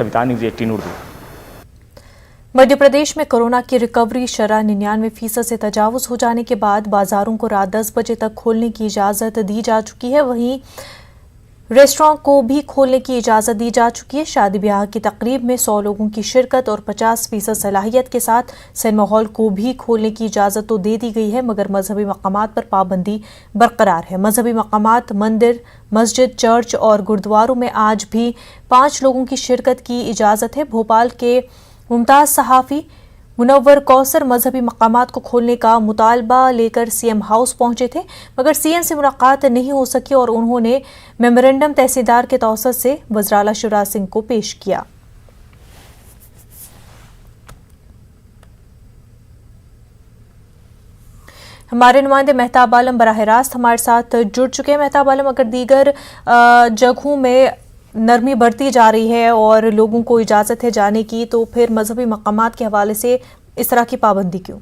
कविता news 18 Urdu. Madhya Pradesh में corona की recovery शरह 99% से तजावुज हो जाने के बाद बाजारों को रात 10 बजे तक खोलने की इजाजत दी जा चुकी है। वहीं रेस्टोरेंट को भी खोलने की इजाजत दी जा चुकी है। शादी ब्याह की तकरीब में 100 लोगों की शिरकत और 50% सलाहियत के साथ सिनेमा हॉल को भी खोलने की इजाजत तो दे दी गई है, मगर मजहबी मकामात पर पाबंदी बरकरार है। मजहबी मकामात, मंदिर, मस्जिद, चर्च और गुरुद्वारों में आज भी 5 लोगों की शिरकत की इजाजत है। भोपाल के मुमताज सहाफी मुनव्वर कौसर मजहबी मकामात को खोलने का मुतालबा लेकर सीएम हाउस पहुंचे थे, मगर सीएम से मुलाकात नहीं हो सकी और उन्होंने मेमोरेंडम तहसीलदार के तौसत से वज़राला शिवराज सिंह को पेश किया। हमारे नुमाइंदे मेहताब आलम बराह रास्त हमारे साथ जुड़ चुके हैं। मेहताब आलम, अगर दीगर जगहों में नरमी बढ़ती जा रही है और लोगों को इजाज़त है जाने की, तो फिर मजहबी मकामात के हवाले से इस तरह की पाबंदी क्यों?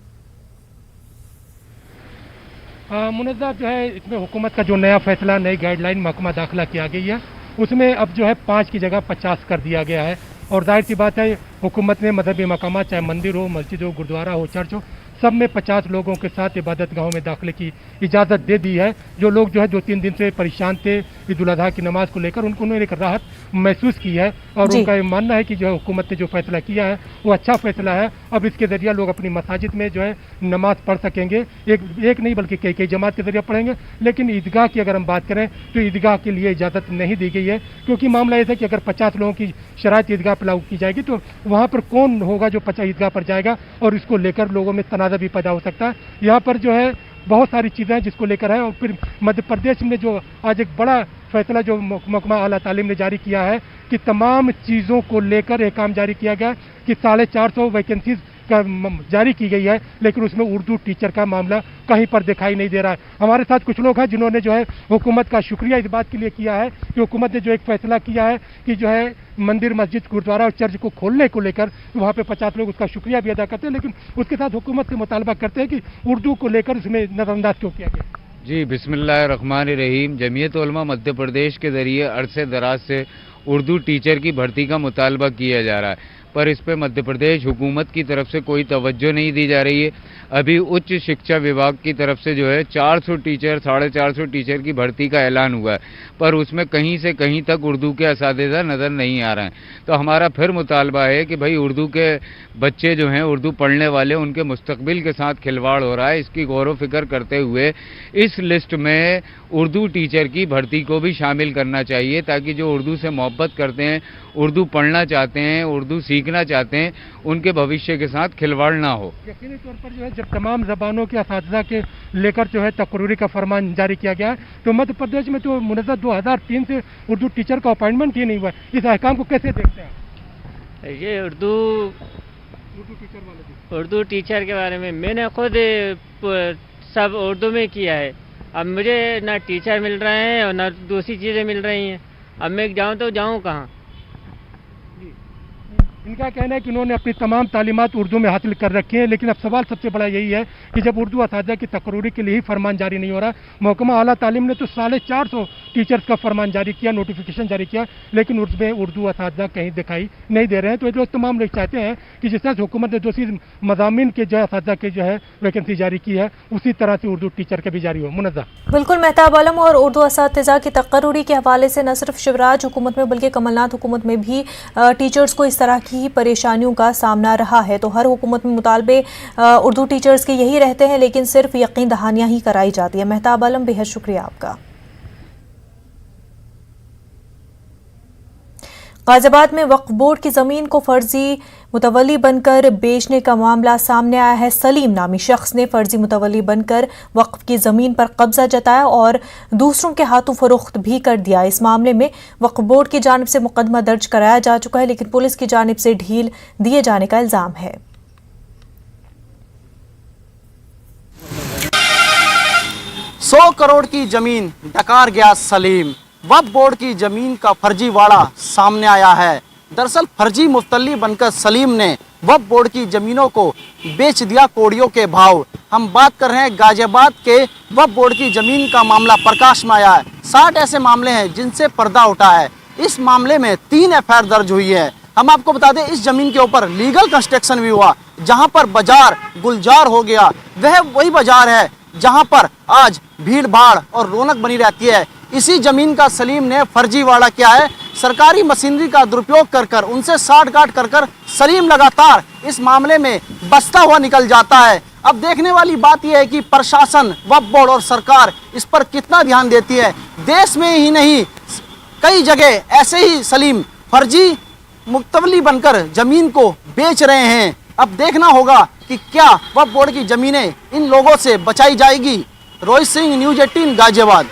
मुनज़्ज़ा जो है, इसमें हुकूमत का जो नया फैसला, नई गाइडलाइन महकमा दाखिला किया गई है, उसमें अब जो है 5 की जगह 50 कर दिया गया है। और जाहिर सी बात है, हुकूमत ने मजहबी मकामात, चाहे मंदिर हो, मस्जिद हो, गुरुद्वारा हो, चर्च हो, सब में 50 लोगों के साथ इबादत गाहों में दाखिले की इजाज़त दे दी है। जो लोग जो है 2-3 दिन से परेशान थे ईद उल अज़हा की नमाज को लेकर, उन्होंने एक राहत महसूस की है और उनका ये मानना है कि जो है हुकूमत ने जो फैसला किया है वो अच्छा फैसला है। अब इसके ज़रिए लोग अपनी मसाजिद में जो है नमाज पढ़ सकेंगे, एक नहीं बल्कि कई जमात के ज़रिए पढ़ेंगे। लेकिन ईदगाह की अगर हम बात करें तो ईदगाह के लिए इजाज़त नहीं दी गई है, क्योंकि मामला ये था कि अगर 50 लोगों की शराइत ईदगाह पर लागू की जाएगी तो वहाँ पर कौन होगा जो 50 ईदगाह पर जाएगा, और इसको लेकर लोगों में तनाज़ा भी पैदा हो सकता है। यहाँ पर जो है बहुत सारी चीज़ें हैं जिसको लेकर है। और फिर मध्य प्रदेश में जो आज एक बड़ा फैसला जो महकमा आला तालीम ने जारी किया है कि तमाम चीज़ों को लेकर एक काम जारी किया गया कि 450 वैकेंसीज का जारी की गई है, लेकिन उसमें उर्दू टीचर का मामला कहीं पर दिखाई नहीं दे रहा है। हमारे साथ कुछ लोग हैं जिन्होंने जो है हुकूमत का शुक्रिया इस बात के लिए किया है कि हुकूमत ने जो एक फैसला किया है कि जो है मंदिर, मस्जिद, गुरुद्वारा और चर्च को खोलने को लेकर वहाँ पे 50 लोग उसका शुक्रिया भी अदा करते हैं, लेकिन उसके साथ हुकूमत से मुतालबा करते हैं कि उर्दू को लेकर उसमें नज़रअंदाज क्यों किया गया। जी, बिस्मिल्लाहिर्रहमानिर्रहीम। जमीयत उलमा मध्य प्रदेश के ज़रिए अरसे दराज से उर्दू टीचर की भर्ती का मुतालबा किया जा रहा है, पर इस पर मध्य प्रदेश हुकूमत की तरफ से कोई तवज्जो नहीं दी जा रही है। अभी उच्च शिक्षा विभाग की तरफ से जो है 400 टीचर, 450 टीचर की भर्ती का ऐलान हुआ है, पर उसमें कहीं से कहीं तक उर्दू के असातिज़ा नज़र नहीं आ रहे हैं। तो हमारा फिर मुतालबा है कि भाई उर्दू के बच्चे जो हैं, उर्दू पढ़ने वाले, उनके मुस्तकबिल के साथ खिलवाड़ हो रहा है। इसकी गौर व फिक्र करते हुए इस लिस्ट में उर्दू टीचर की भर्ती को भी शामिल करना चाहिए, ताकि जो उर्दू से मोहब्बत करते हैं, उर्दू पढ़ना चाहते हैं, उर्दू सीखना चाहते हैं, उनके भविष्य के साथ खिलवाड़ ना हो। यकीनी तौर पर जो है जब तमाम ज़बानों के असातिज़ा के लेकर जो है तकरूरी का फरमान जारी किया गया है, तो मध्य प्रदेश में तो मुनज़्ज़ा 2003 से उर्दू टीचर का अपॉइंटमेंट ही नहीं हुआ। इस अहकाम को कैसे देखते हैं? ये उर्दू टीचर के बारे में मैंने खुद सब उर्दू में किया है। अब मुझे ना टीचर मिल रहे हैं और ना दूसरी चीज़ें मिल रही हैं। अब मैं जाऊँ तो जाऊँ कहाँ? इनका कहना है कि उन्होंने अपनी तमाम तालीमात उर्दू में हासिल कर रखी हैं, लेकिन अब सवाल सबसे बड़ा यही है कि जब उर्दू असातिज़ा की तकरूरी के लिए ही फरमान जारी नहीं हो रहा, महकमा आला तालीम ने तो 450 टीचर्स का फरमान जारी किया, नोटिफिकेशन जारी किया, लेकिन उसमें उर्दू असातिज़ा कहीं दिखाई नहीं दे रहे हैं। तो जो तमाम लोग चाहते हैं कि जिस तरह से हुकूमत ने दूसरी मज़ामीन के जो असातिज़ा के जो है वैकेंसी जारी की है, उसी तरह से उर्दू टीचर के भी जारी हो। मुनज़्ज़ा बिल्कुल मेहताब आलम, और उर्दू असातिज़ा की तकरूरी के हवाले से न सिर्फ शिवराज हुकूमत में बल्कि कमलनाथ हुकूमत में भी टीचर्स को इस तरह की परेशानियों का सामना रहा है। तो हर हुकूमत में मुतालबे उर्दू टीचर्स के यही रहते हैं, लेकिन सिर्फ यकीन दहानियां ही कराई जाती है। मेहताब आलम, बेहद शुक्रिया आपका। गाजियाबाद में वक्फ बोर्ड की जमीन को फर्जी मुतवल्ली बनकर बेचने का मामला सामने आया है। सलीम नामी शख्स ने फर्जी मुतवल्ली बनकर वक्फ की जमीन पर कब्जा जताया और दूसरों के हाथों फरोख्त भी कर दिया। इस मामले में वक्फ बोर्ड की जानिब से मुकदमा दर्ज कराया जा चुका है, लेकिन पुलिस की जानिब से ढील दिए जाने का इल्जाम है। 100 करोड़ की जमीन डकार गया सलीम। वक्फ बोर्ड की जमीन का फर्जीवाड़ा सामने आया है। दरअसल फर्जी मुतवल्ली बनकर सलीम ने वक्फ बोर्ड की जमीनों को बेच दिया कौड़ियों के भाव। हम बात कर रहे हैं गाजियाबाद के वक्फ बोर्ड की जमीन का मामला प्रकाश में आया है। 60 ऐसे मामले हैं जिनसे पर्दा उठा है। इस मामले में 3 FIR दर्ज हुई है। हम आपको बता दें इस जमीन के ऊपर लीगल कंस्ट्रक्शन भी हुआ, जहां पर बाजार गुलजार हो गया। वह वही बाजार है जहां पर आज भीड़ भाड़ और रौनक बनी रहती है। इसी जमीन का सलीम ने फर्जीवाड़ा किया है। सरकारी मशीनरी का दुरुपयोग कर कर, उनसे साठ-गांठ कर कर सलीम लगातार इस मामले में बचता हुआ निकल जाता है। अब देखने वाली बात यह है कि प्रशासन, वक्फ बोर्ड और सरकार इस पर कितना ध्यान देती है। देश में ही नहीं कई जगह ऐसे ही सलीम फर्जी मुतवली बनकर जमीन को बेच रहे हैं। अब देखना होगा कि क्या वक्फ बोर्ड की जमीनें इन लोगों से बचाई जाएगी। रोहित सिंह, न्यूज़ 18 गाजियाबाद।